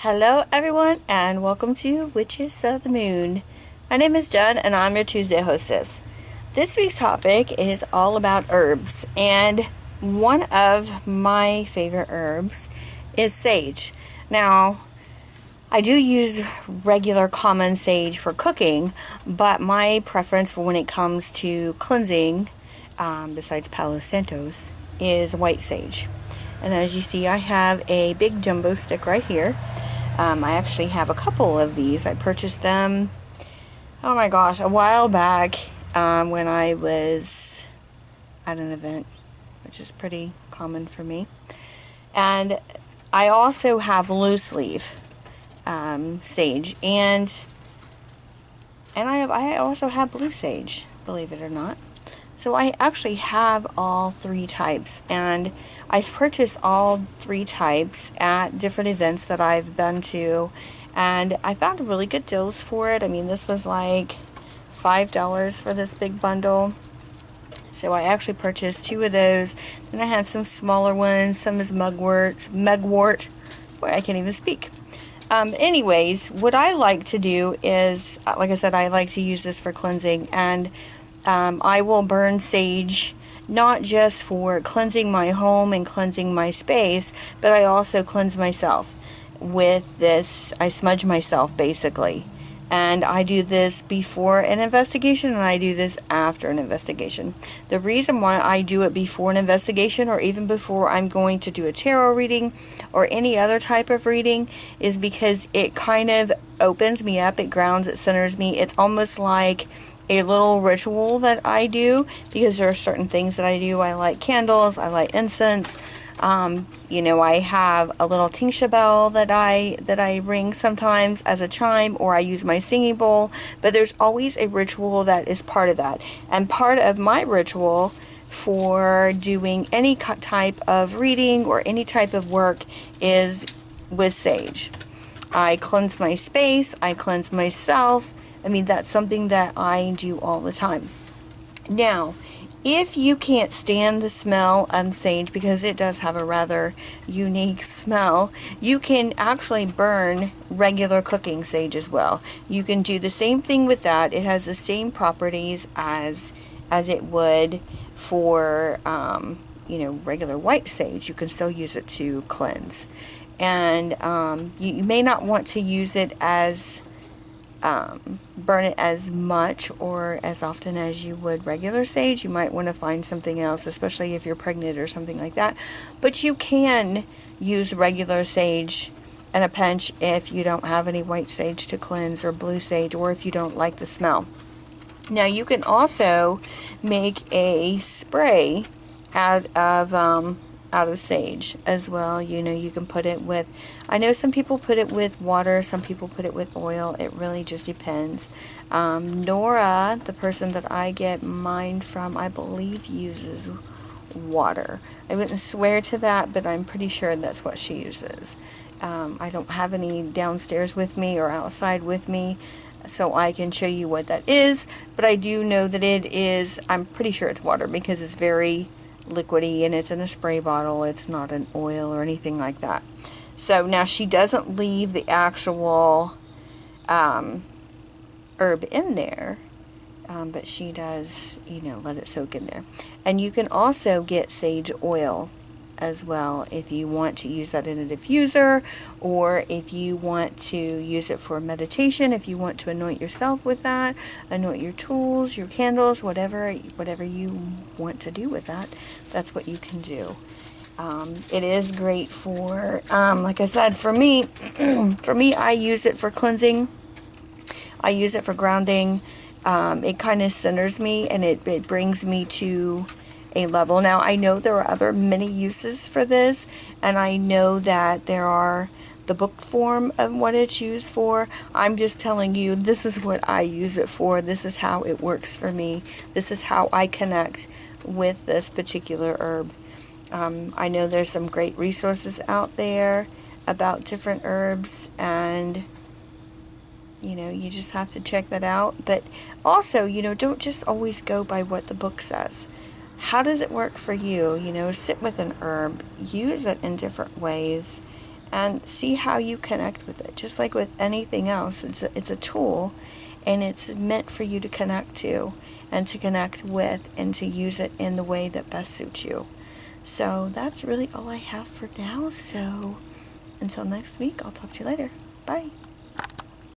Hello everyone and welcome to Witches of the Moon. My name is Jen and I'm your Tuesday hostess. This week's topic is all about herbs, and one of my favorite herbs is sage. Now, I do use regular common sage for cooking, but my preference for when it comes to cleansing, besides Palo Santos, is white sage. And as you see, I have a big jumbo stick right here. I actually have a couple of these. I purchased them, oh my gosh, a while back when I was at an event, which is pretty common for me. And I also have loose leaf sage, and I also have blue sage, believe it or not. So I actually have all three types, and I've purchased all three types at different events that I've been to, and I found really good deals for it. I mean, this was like $5 for this big bundle. So I actually purchased two of those. Then I have some smaller ones. Some is mugwort. Boy, I can't even speak. Anyways, what I like to do is, like I said, I like to use this for cleansing, and I will burn sage not just for cleansing my home and cleansing my space, but I also cleanse myself with this. I smudge myself basically, and I do this before an investigation and I do this after an investigation. The reason why I do it before an investigation, or even before I'm going to do a tarot reading or any other type of reading, is because it kind of opens me up, it grounds, it centers me. It's almost like a little ritual that I do, because there are certain things that I do. I light candles, I light incense. I have a little tingsha bell that I ring sometimes as a chime, or I use my singing bowl. But there's always a ritual that is part of that. And part of my ritual for doing any type of reading or any type of work is with sage. I cleanse my space, I cleanse myself. I mean, that's something that I do all the time. Now, if you can't stand the smell of sage, because it does have a rather unique smell, you can actually burn regular cooking sage as well. You can do the same thing with that. It has the same properties as it would for regular white sage. You can still use it to cleanse, and you may not want to use it as burn it as much or as often as you would regular sage. You might want to find something else, especially if you're pregnant or something like that. But you can use regular sage in a pinch if you don't have any white sage to cleanse, or blue sage, or if you don't like the smell. Now, you can also make a spray out of sage as well. You can put it with, I know some people put it with water, some people put it with oil. It really just depends. Nora, the person that I get mine from, I believe uses water. I wouldn't swear to that, but I'm pretty sure that's what she uses. I don't have any downstairs with me or outside with me, so I can show you what that is, but I do know that it is, I'm pretty sure it's water, because it's very liquidy and it's in a spray bottle. It's not an oil or anything like that. So now she doesn't leave the actual herb in there, but she does, let it soak in there. And you can also get sage oil as well if you want to use that in a diffuser, or if you want to use it for meditation, if you want to anoint yourself with that, anoint your tools, your candles, whatever you want to do with that, that's what you can do. It is great for, like I said, for me, I use it for cleansing. I use it for grounding. It kind of centers me, and it brings me to a level. Now, I know there are many uses for this, and I know that there are the book form of what it's used for. I'm just telling you, this is what I use it for. This is how it works for me. This is how I connect with this particular herb. I know there's some great resources out there about different herbs, and you just have to check that out. But also, don't just always go by what the book says. How does it work for you? Sit with an herb, use it in different ways, and see how you connect with it. Just like with anything else, it's a tool, and it's meant for you to connect to and to connect with and to use it in the way that best suits you. So that's really all I have for now. So until next week, I'll talk to you later. Bye.